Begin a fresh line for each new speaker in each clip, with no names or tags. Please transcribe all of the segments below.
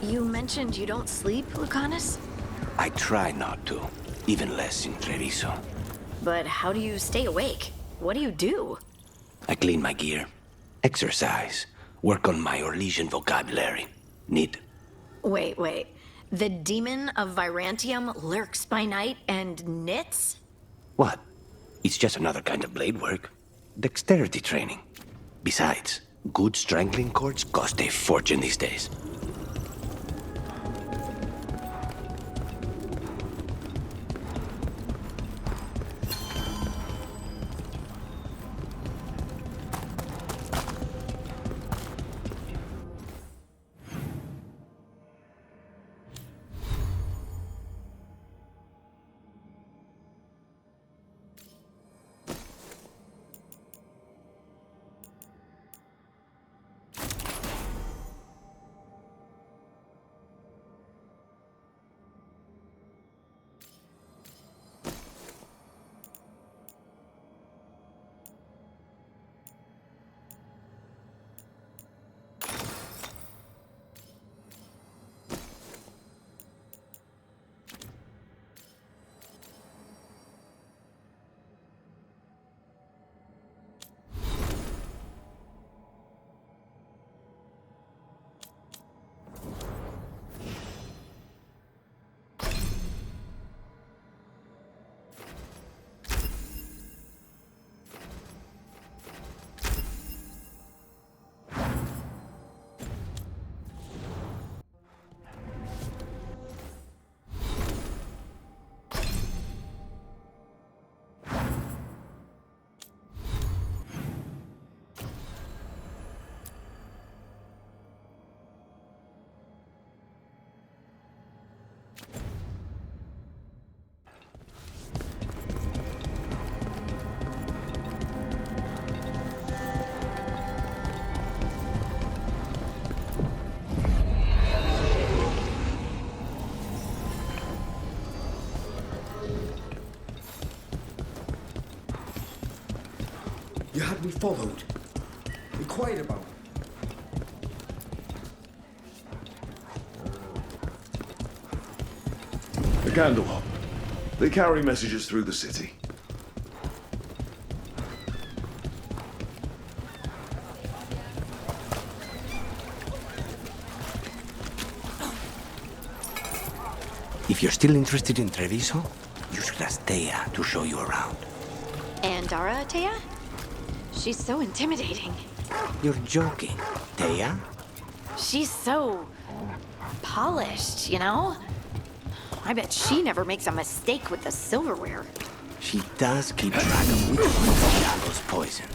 You mentioned you don't sleep, Lucanus?
I try not to, even less in Treviso.
But how do you stay awake? What do you do?
I clean my gear, exercise, work on my Orlesian vocabulary. Need.
Wait. The demon of Virantium lurks by night and knits?
What? It's just another kind of blade work. Dexterity training. Besides, good strangling cords cost a fortune these days.
You had me followed. Be quiet about it.
The Candlehop. They carry messages through the city.
If you're still interested in Treviso, you should ask Thea to show you around.
And Dara, Thea? She's so intimidating.
You're joking, Thea?
She's so polished, you know? I bet she never makes a mistake with the silverware.
She does keep track of which one's Diablo's poison.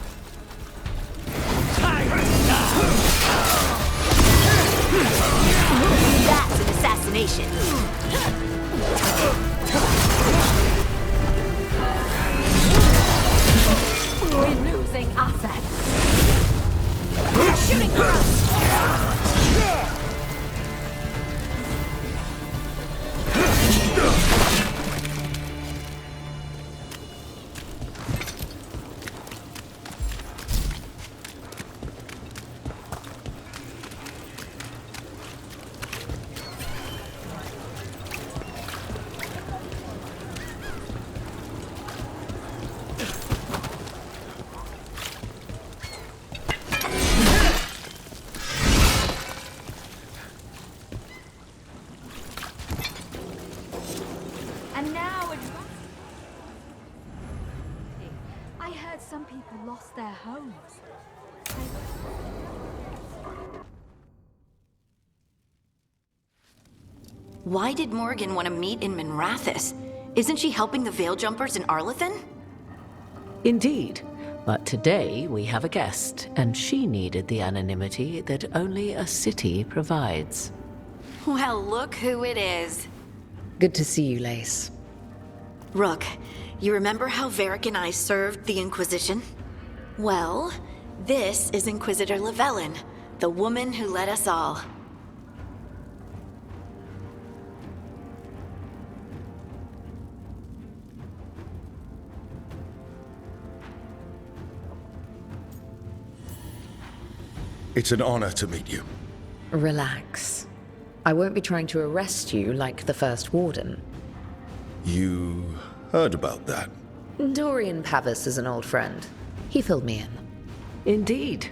That's an assassination. We're losing assets. We're shooting her.
Some people lost their homes.
Why did Morgan want to meet in Minrathous? Isn't she helping the Veil Jumpers in Arlathan?
Indeed. But today we have a guest, and she needed the anonymity that only a city provides.
Well, look who it is.
Good to see you, Lace.
Rook, you remember how Varric and I served the Inquisition? Well, this is Inquisitor Llewellyn, the woman who led us all.
It's an honor to meet you.
Relax. I won't be trying to arrest you like the first warden.
You heard about that?
Dorian Pavis is an old friend. He filled me in.
Indeed.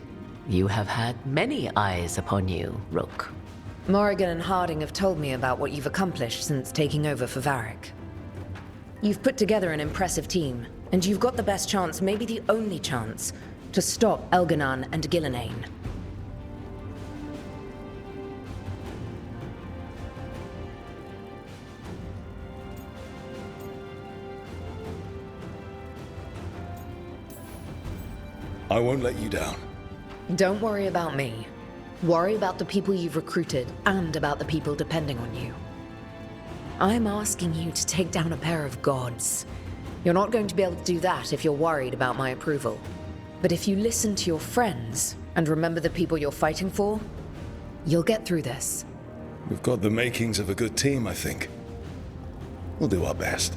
You have had many eyes upon you, Rook.
Morrigan and Harding have told me about what you've accomplished since taking over for Varric. You've put together an impressive team, and you've got the best chance, maybe the only chance, to stop Elganon and Gillenane.
I won't let you down.
Don't worry about me. Worry about the people you've recruited, and about the people depending on you. I'm asking you to take down a pair of gods. You're not going to be able to do that if you're worried about my approval. But if you listen to your friends, and remember the people you're fighting for, you'll get through this.
We've got the makings of a good team, I think. We'll do our best.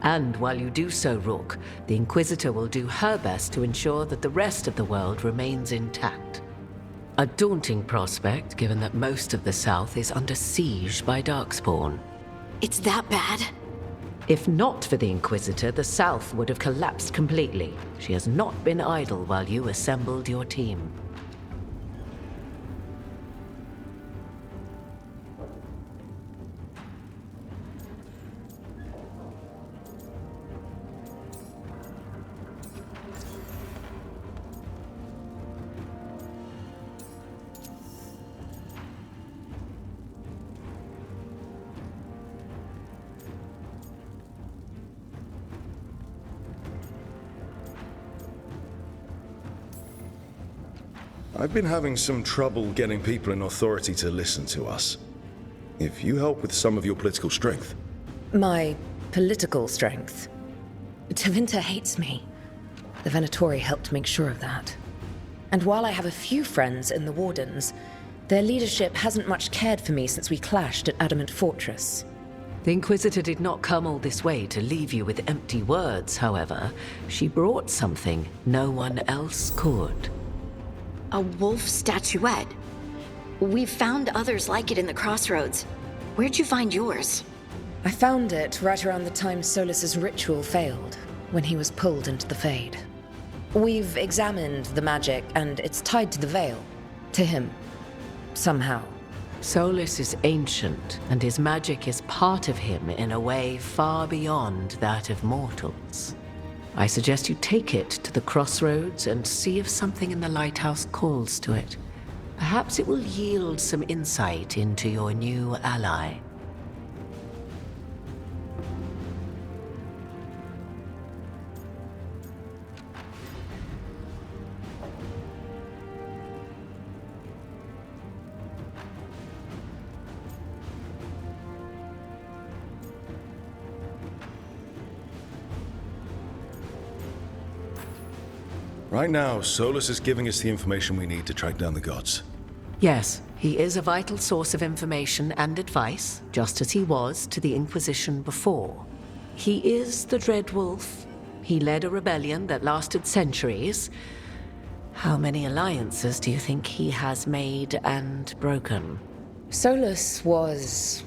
And while you do so, Rook, the Inquisitor will do her best to ensure that the rest of the world remains intact. A daunting prospect, given that most of the South is under siege by Darkspawn.
It's that bad?
If not for the Inquisitor, the South would have collapsed completely. She has not been idle while you assembled your team.
I've been having some trouble getting people in authority to listen to us. If you help with some of your political strength.
My political strength. Tevinter hates me. The Venatori helped make sure of that. And while I have a few friends in the Wardens, their leadership hasn't much cared for me since we clashed at Adamant Fortress.
The Inquisitor did not come all this way to leave you with empty words, however. She brought something no one else could.
A wolf statuette? We've found others like it in the crossroads. Where'd you find yours?
I found it right around the time Solus's ritual failed, when he was pulled into the Fade. We've examined the magic, and it's tied to the Veil. To him. Somehow.
Solus is ancient, and his magic is part of him in a way far beyond that of mortals. I suggest you take it to the crossroads and see if something in the lighthouse calls to it. Perhaps it will yield some insight into your new ally.
Right now, Solus is giving us the information we need to track down the gods.
Yes, he is a vital source of information and advice, just as he was to the Inquisition before. He is the Dread Wolf. He led a rebellion that lasted centuries. How many alliances do you think he has made and broken?
Solus was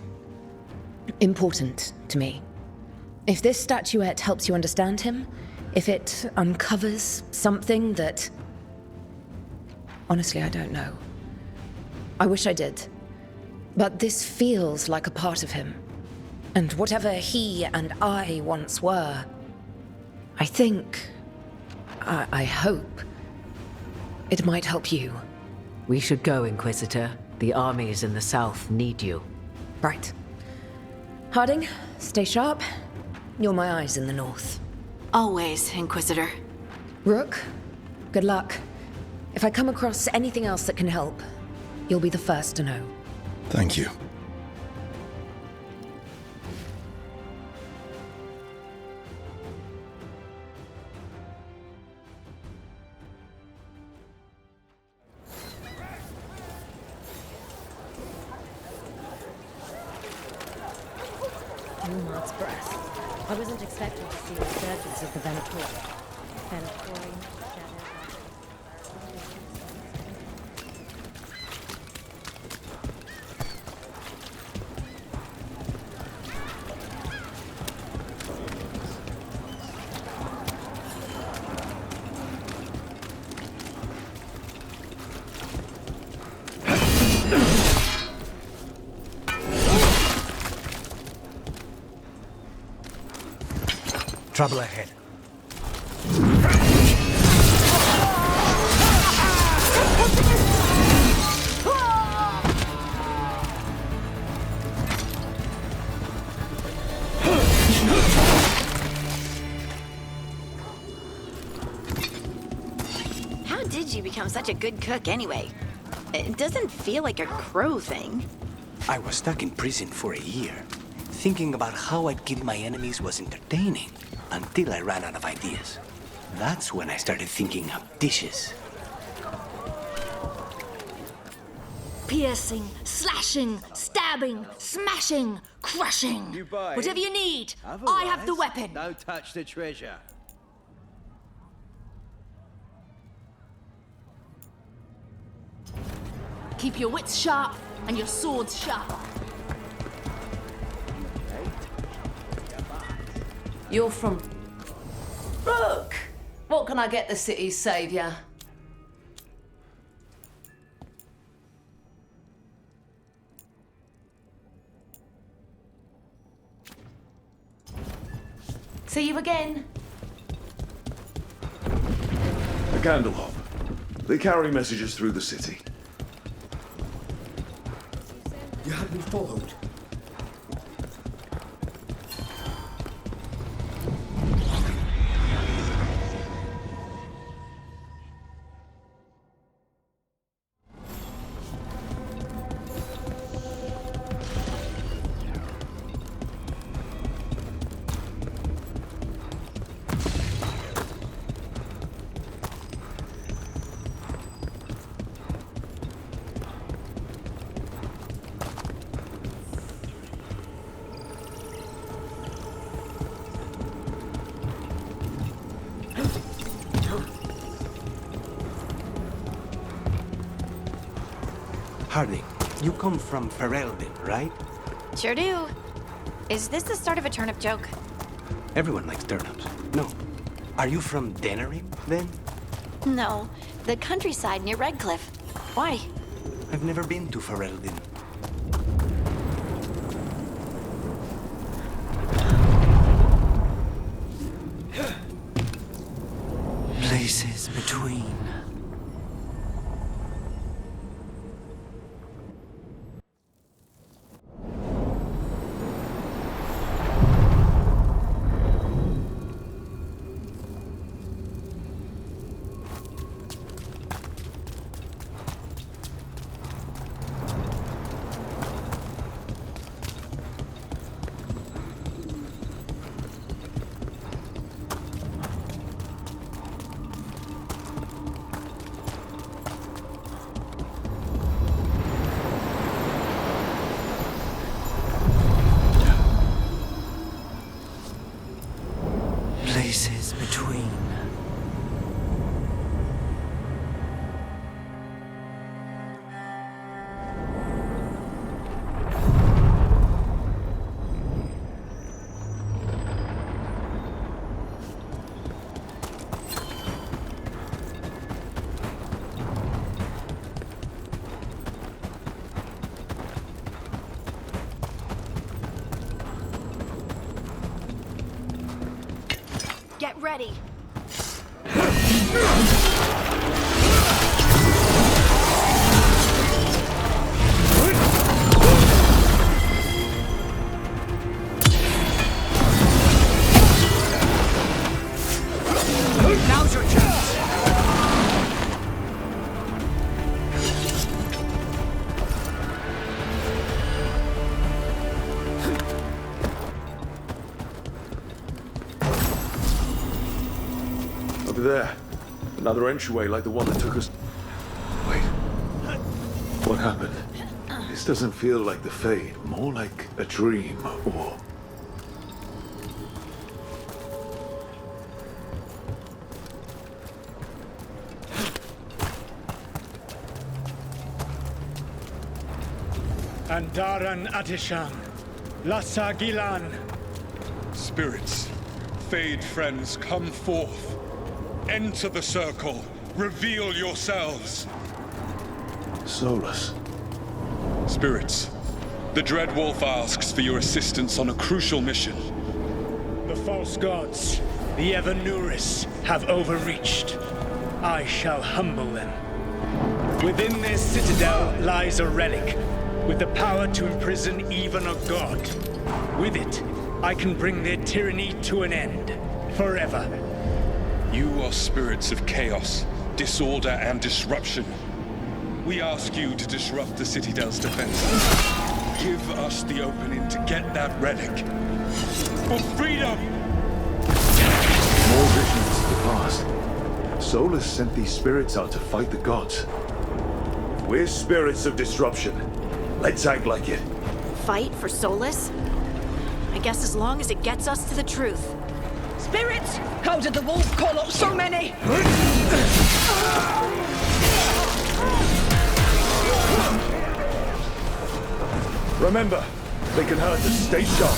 important to me. If this statuette helps you understand him, if it uncovers something that... Honestly, I don't know. I wish I did. But this feels like a part of him. And whatever he and I once were, I think... I hope... it might help you.
We should go, Inquisitor. The armies in the south need you.
Right. Harding, stay sharp. You're my eyes in the north.
Always, Inquisitor.
Rook, good luck. If I come across anything else that can help, you'll be the first to know.
Thank you.
Newmark's breast. I wasn't expecting to see a resurgence of the Venatori. Venatori,
Trouble ahead.
How did you become such a good cook anyway? It doesn't feel like a crow thing.
I was stuck in prison for a year. Thinking about how I'd kill my enemies was entertaining, until I ran out of ideas. That's when I started thinking of dishes.
Piercing, slashing, stabbing, smashing, crushing.
You buy
Whatever you need, I have the weapon.
Don't touch the treasure.
Keep your wits sharp and your swords sharp.
You're from... Rook! What can I get the city's savior? See you again.
A candle hop. They carry messages through the city.
You had me followed.
Harding, you come from Ferelden, right?
Sure do. Is this the start of a turnip joke?
Everyone likes turnips. No. Are you from Denerim, then?
No, the countryside near Redcliffe. Why?
I've never been to Ferelden. Places between. Places between.
Get ready.
Now's your chance!
Over there. Another entryway like the one that took us... Wait. What happened? This doesn't feel like the Fade. More like a dream, or...
Andaran Atishan, Lassa Gilan.
Spirits, Fade friends, come forth. Enter the circle. Reveal yourselves.
Solus.
Spirits, the Dread Wolf asks for your assistance on a crucial mission.
The false gods The Evanuris have overreached. I shall humble them. Within their citadel lies a relic, with the power to imprison even a god. With it, I can bring their tyranny to an end, forever.
You are spirits of chaos, disorder, and disruption. We ask you to disrupt the Citadel's defenses. Give us the opening to get that relic. For freedom!
More visions of the past. Solus sent these spirits out to fight the gods. We're spirits of disruption. Let's act like it.
Fight for Solus? I guess as long as it gets us to the truth.
Spirits! How did the wolf call up so many?
Remember, they can hurt us. Stay sharp.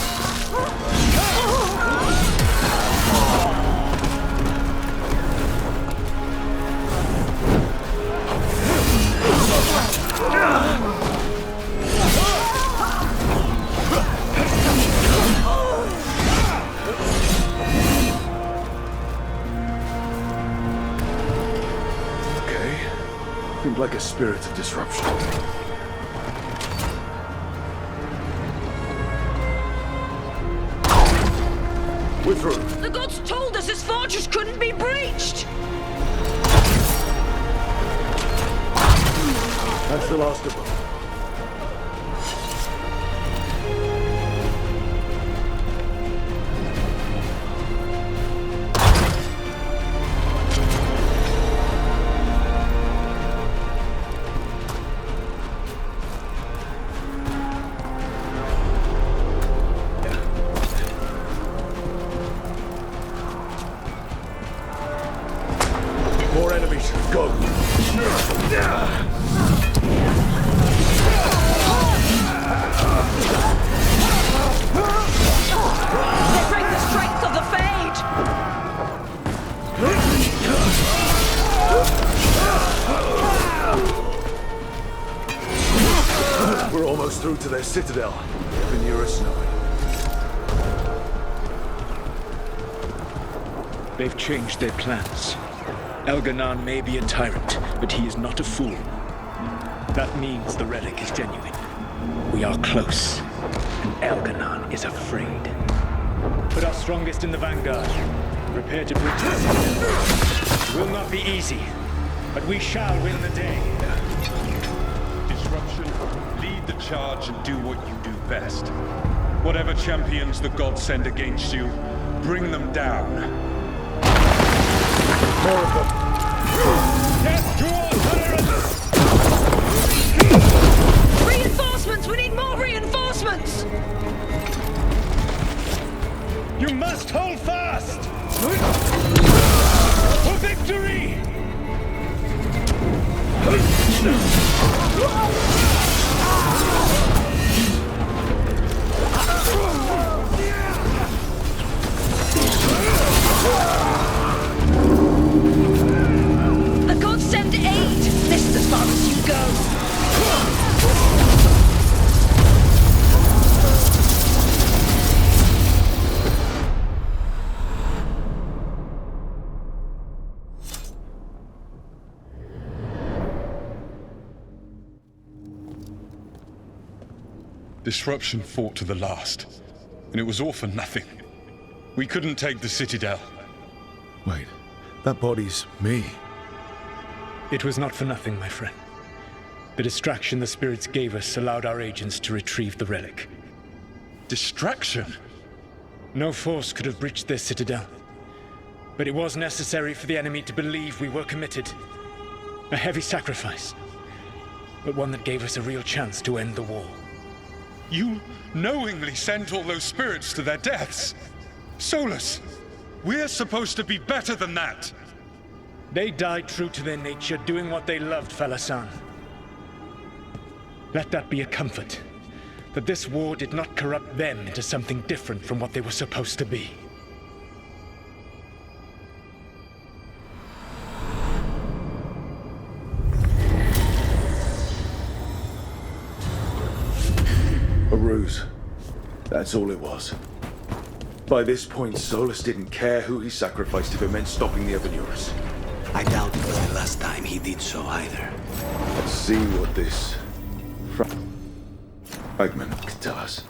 Think like a spirit of disruption. We're through.
The gods told us this fortress couldn't be breached!
That's the last of them. More enemies. Go.
They break the strength of the Fade!
We're almost through to their citadel. The nearest knowing.
They've changed their plans. Elganon may be a tyrant, but he is not a fool. That means the relic is genuine. We are close, and Elganon is afraid. Put our strongest in the vanguard. Prepare to breach the citadel. It will not be easy, but we shall win the day.
Disruption, lead the charge and do what you do best. Whatever champions the gods send against you, bring them down.
More of them.
Death to all tyrants!
Reinforcements! We need more reinforcements!
You must hold fast! For victory!
The gods send aid! This is as far as you go!
Disruption fought to the last, and it was all for nothing. We couldn't take the Citadel.
Wait, that body's me.
It was not for nothing, my friend. The distraction the spirits gave us allowed our agents to retrieve the relic.
Distraction?
No force could have breached their citadel. But it was necessary for the enemy to believe we were committed. A heavy sacrifice, but one that gave us a real chance to end the war.
You knowingly sent all those spirits to their deaths. Solus, we're supposed to be better than that.
They died true to their nature, doing what they loved, Falasan. Let that be a comfort, that this war did not corrupt them into something different from what they were supposed to be.
A ruse. That's all it was. By this point, Solus didn't care who he sacrificed if it meant stopping the Evanurus.
I doubt it was the last time he did so either.
Let's see what this fragment can tell us.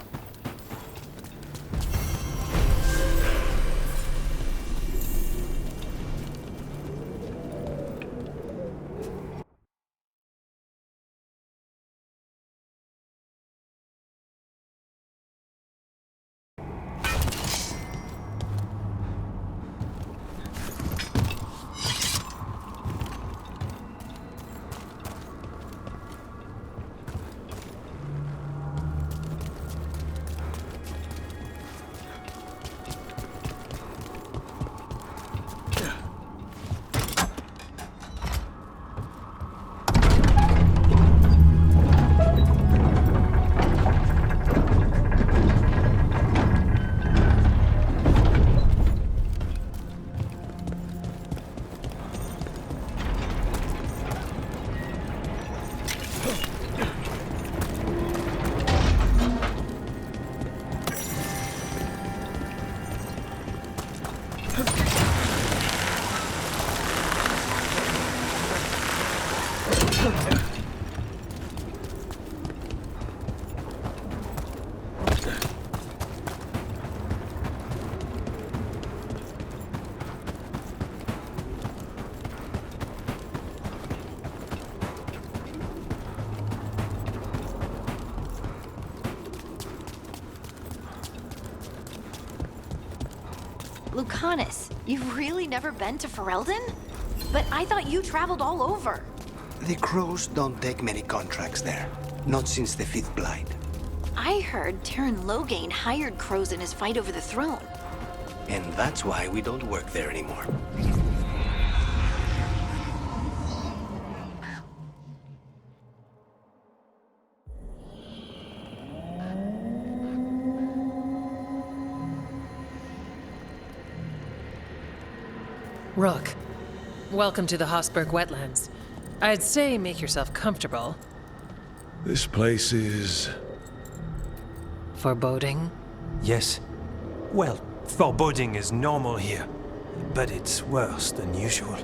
Lucanus, you've really never been to Ferelden? But I thought you traveled all over.
The Crows don't take many contracts there. Not since the Fifth Blight.
I heard Terran Loghain hired Crows in his fight over the throne.
And that's why we don't work there anymore.
Rook, welcome to the Hosberg wetlands. I'd say make yourself comfortable.
This place is...
foreboding?
Yes. Well, foreboding is normal here, but it's worse than usual.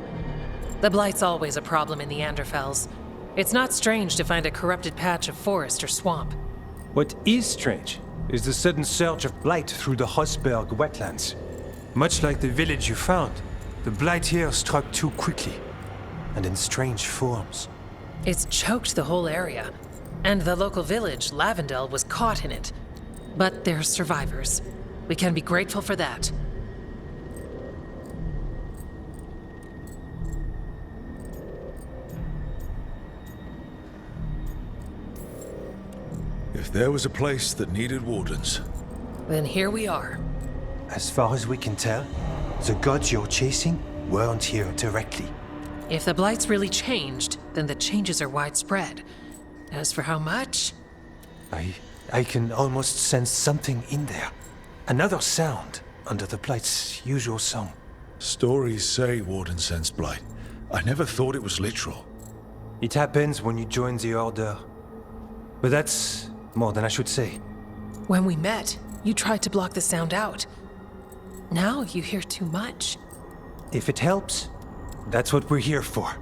The Blight's always a problem in the Anderfels. It's not strange to find a corrupted patch of forest or swamp.
What is strange is the sudden surge of blight through the Hosberg wetlands. Much like the village you found, the blight here struck too quickly, and in strange forms.
It's choked the whole area, and the local village, Lavendel, was caught in it. But they're survivors. We can be grateful for that.
If there was a place that needed wardens...
then here we are.
As far as we can tell, the gods you're chasing weren't here directly.
If the Blight's really changed, then the changes are widespread. As for how much...
I can almost sense something in there. Another sound under the Blight's usual song.
Stories say Warden sensed blight. I never thought it was literal.
It happens when you join the Order. But that's more than I should say.
When we met, you tried to block the sound out. Now you hear too much.
If it helps, that's what we're here for.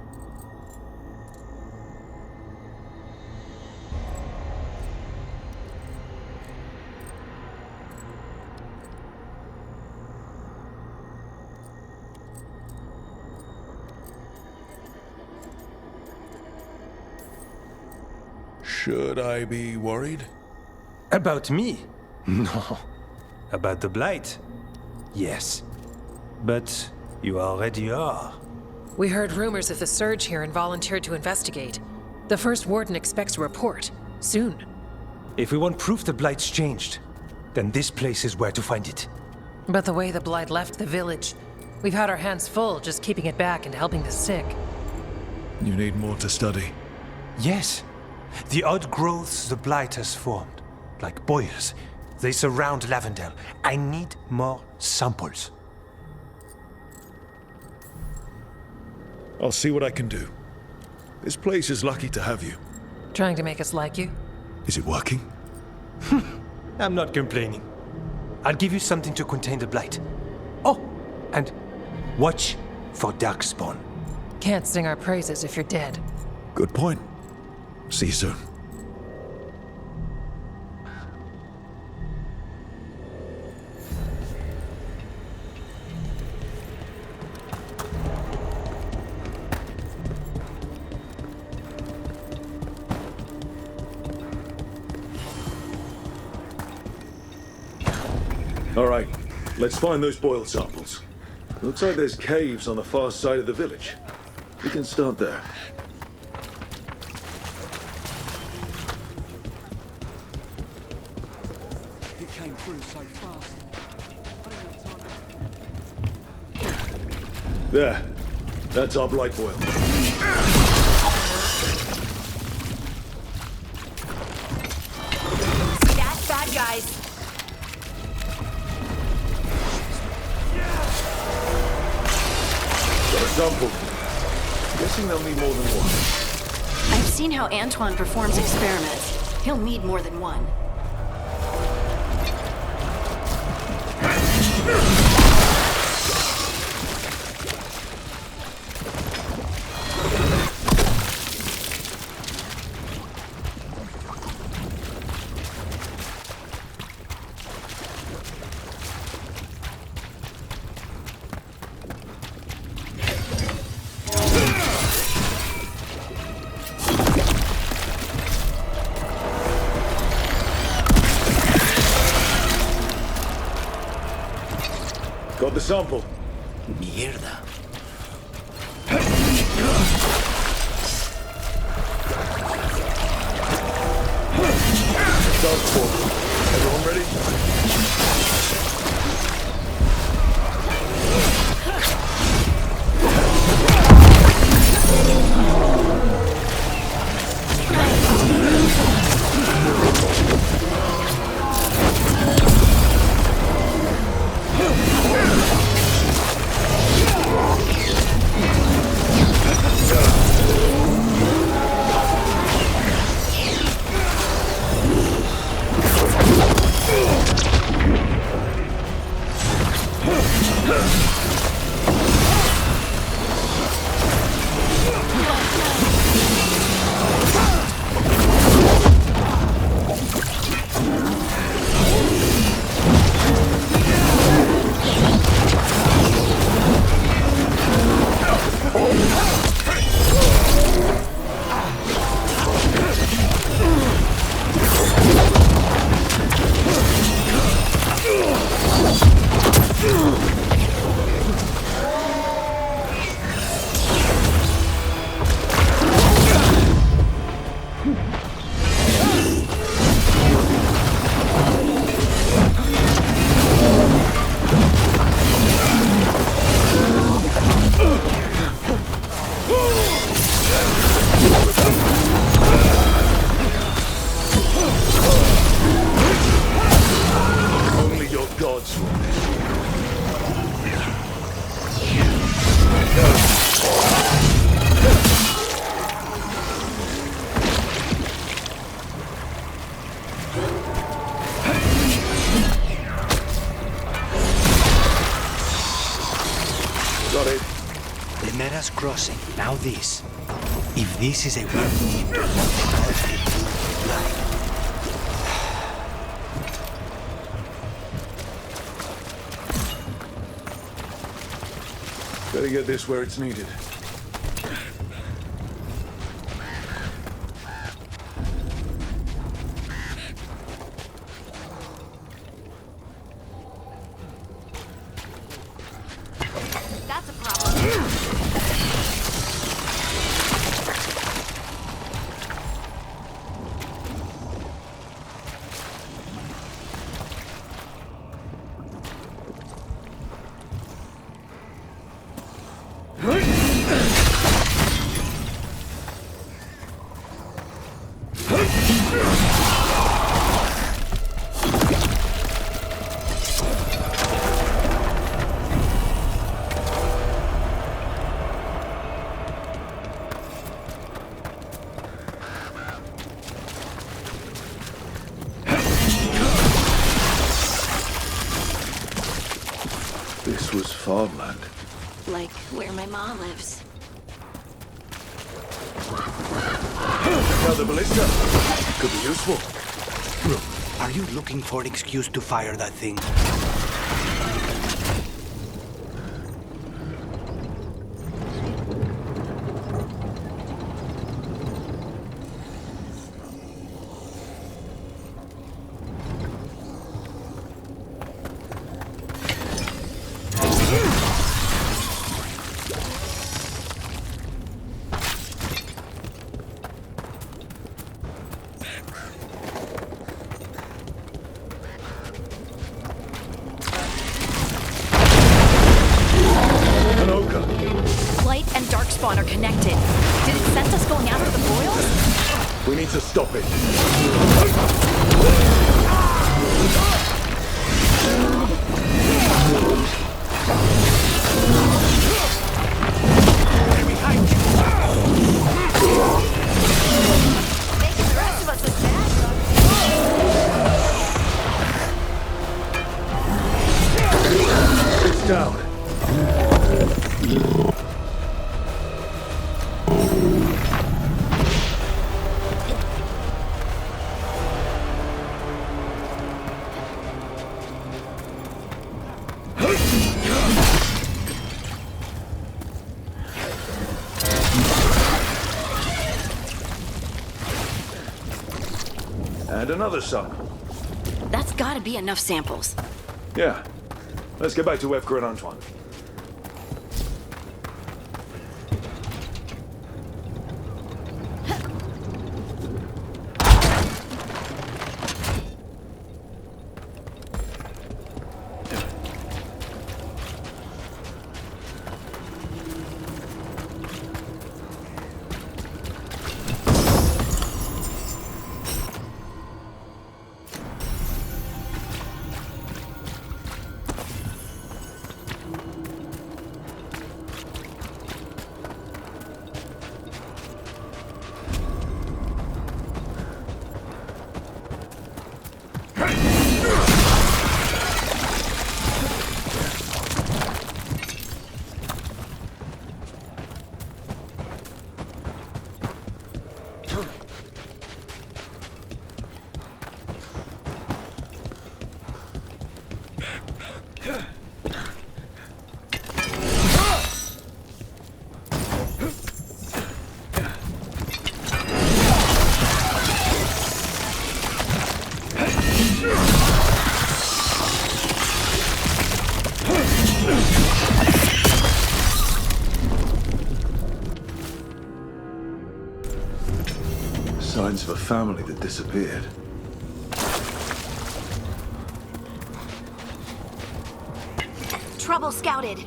Should I be worried?
About me? No. About the Blight? Yes. But you already are.
We heard rumors of the surge here and volunteered to investigate. The first warden expects a report. Soon.
If we want proof the Blight's changed, then this place is where to find it.
But the way the Blight left the village, we've had our hands full just keeping it back and helping the sick.
You need more to study.
Yes. The odd growths the Blight has formed, like boils, they surround Lavendel. I need more samples.
I'll see what I can do. This place is lucky to have you.
Trying to make us like you?
Is it working?
I'm not complaining. I'll give you something to contain the blight. Oh, and watch for darkspawn.
Can't sing our praises if you're dead.
Good point. See you soon. All right, let's find those boil samples. Looks like there's caves on the far side of the village. We can start there.
He came through so fast.
There. That's our blight boil.
That's bad guys.
Got a sample. Guessing they'll need more than one.
I've seen how Antoine performs experiments. He'll need more than one.
Got the sample.
Mierda.
Everyone ready?
Meras crossing, now this. If this is a whirlwind, what
like? Better get this where it's needed.
That's a problem.
farmland.
Like where my mom lives.
Another ballista. Could be useful.
Look, are you looking for an excuse to fire that thing?
Light and Darkspawn are connected. Did it sense us going after the boils?
We need to stop it.
They're behind you. Making the rest of us look bad.
It's down. And another son.
That's gotta be enough samples.
Yeah. Let's get back to Evgar and Antoine. Signs of a family that disappeared.
Trouble scouted.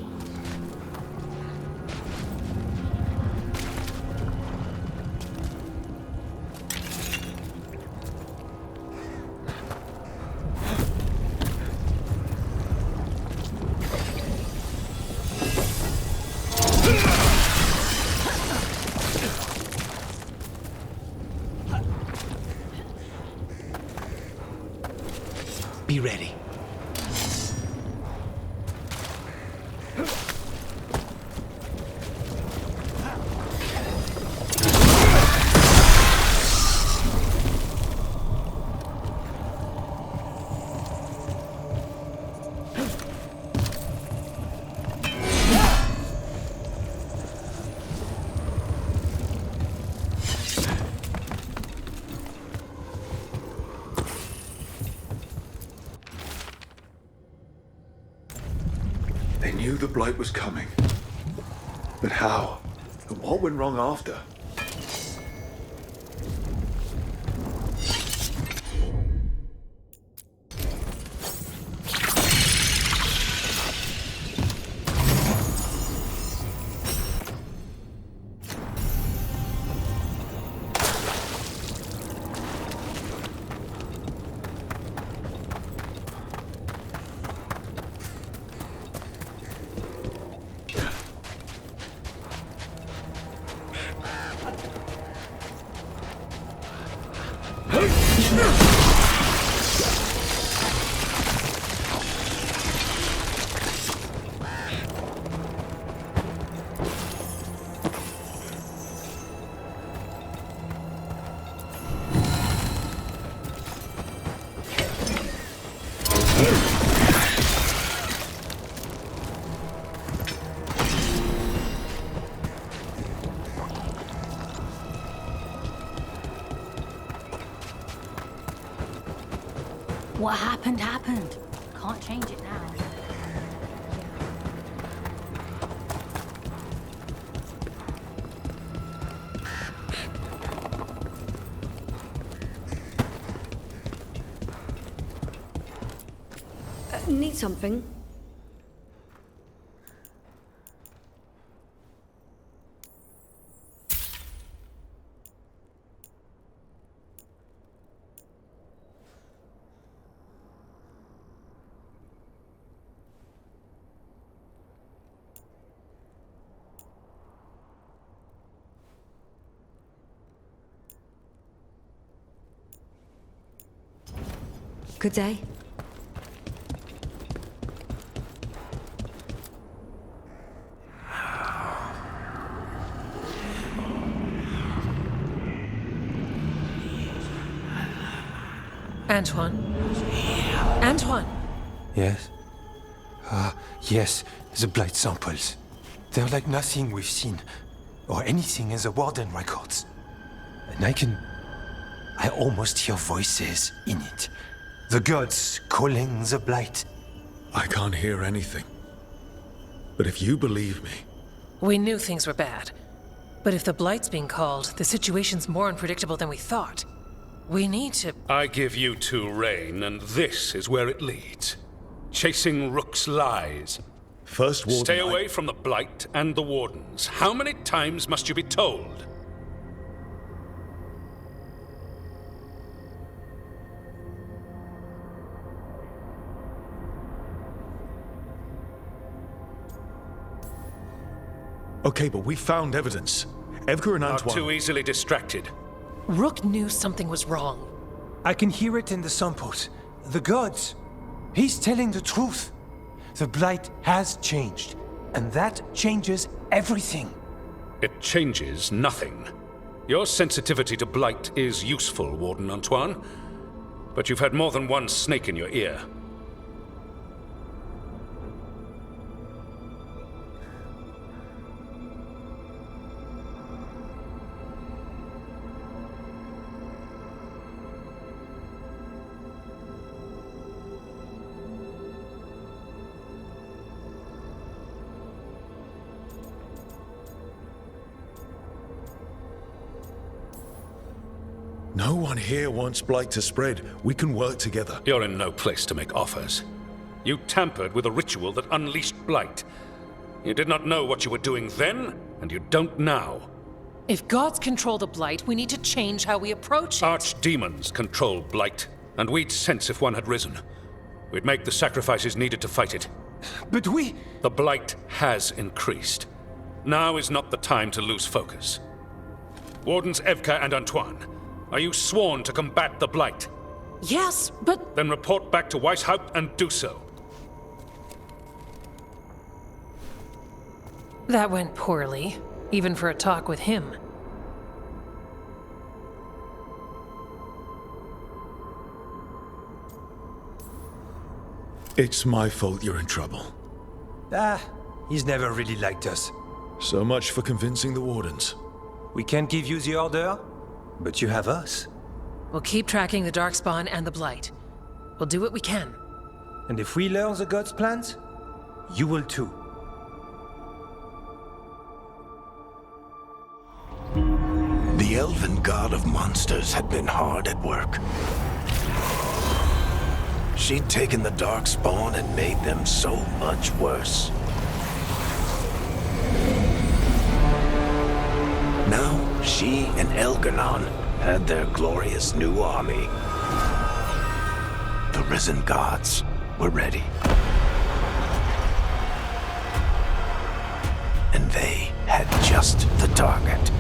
Be ready.
They knew the Blight was coming. But how? And what went wrong after?
What happened, happened. Can't change it now.
Need something? Good day.
Antoine? Antoine!
Yes? Yes, the blight samples. They're like nothing we've seen, or anything in the Warden records. And I almost hear voices in it. The gods calling the blight.
I can't hear anything. But if you believe me...
We knew things were bad. But if the blight's being called, the situation's more unpredictable than we thought. We need to...
I give you two reign, and this is where it leads. Chasing Rook's lies.
First Warden...
Stay away from the Blight and the Wardens. How many times must you be told?
Okay, but we found evidence. Edgar and Antoine...
Are too easily distracted.
Rook knew something was wrong.
I can hear it in the samples. The gods. He's telling the truth. The blight has changed, and that changes everything.
It changes nothing. Your sensitivity to blight is useful, Warden Antoine. But you've had more than one snake in your ear.
No one here wants blight to spread. We can work together.
You're in no place to make offers. You tampered with a ritual that unleashed blight. You did not know what you were doing then, and you don't now.
If gods control the blight, we need to change how we approach it.
Archdemons control blight, and we'd sense if one had risen. We'd make the sacrifices needed to fight it.
But we...
The blight has increased. Now is not the time to lose focus. Wardens Evka and Antoine, are you sworn to combat the blight?
Yes, but...
Then report back to Weishaupt and do so.
That went poorly, even for a talk with him.
It's my fault you're in trouble.
He's never really liked us.
So much for convincing the Wardens.
We can't give you the order, but you have us.
We'll keep tracking the Darkspawn and the Blight. We'll do what we can.
And if we learn the gods' plans, you will too.
The elven god of monsters had been hard at work. She'd taken the Darkspawn and made them so much worse. Now, she and Elganon had their glorious new army. The risen gods were ready. And they had just the target.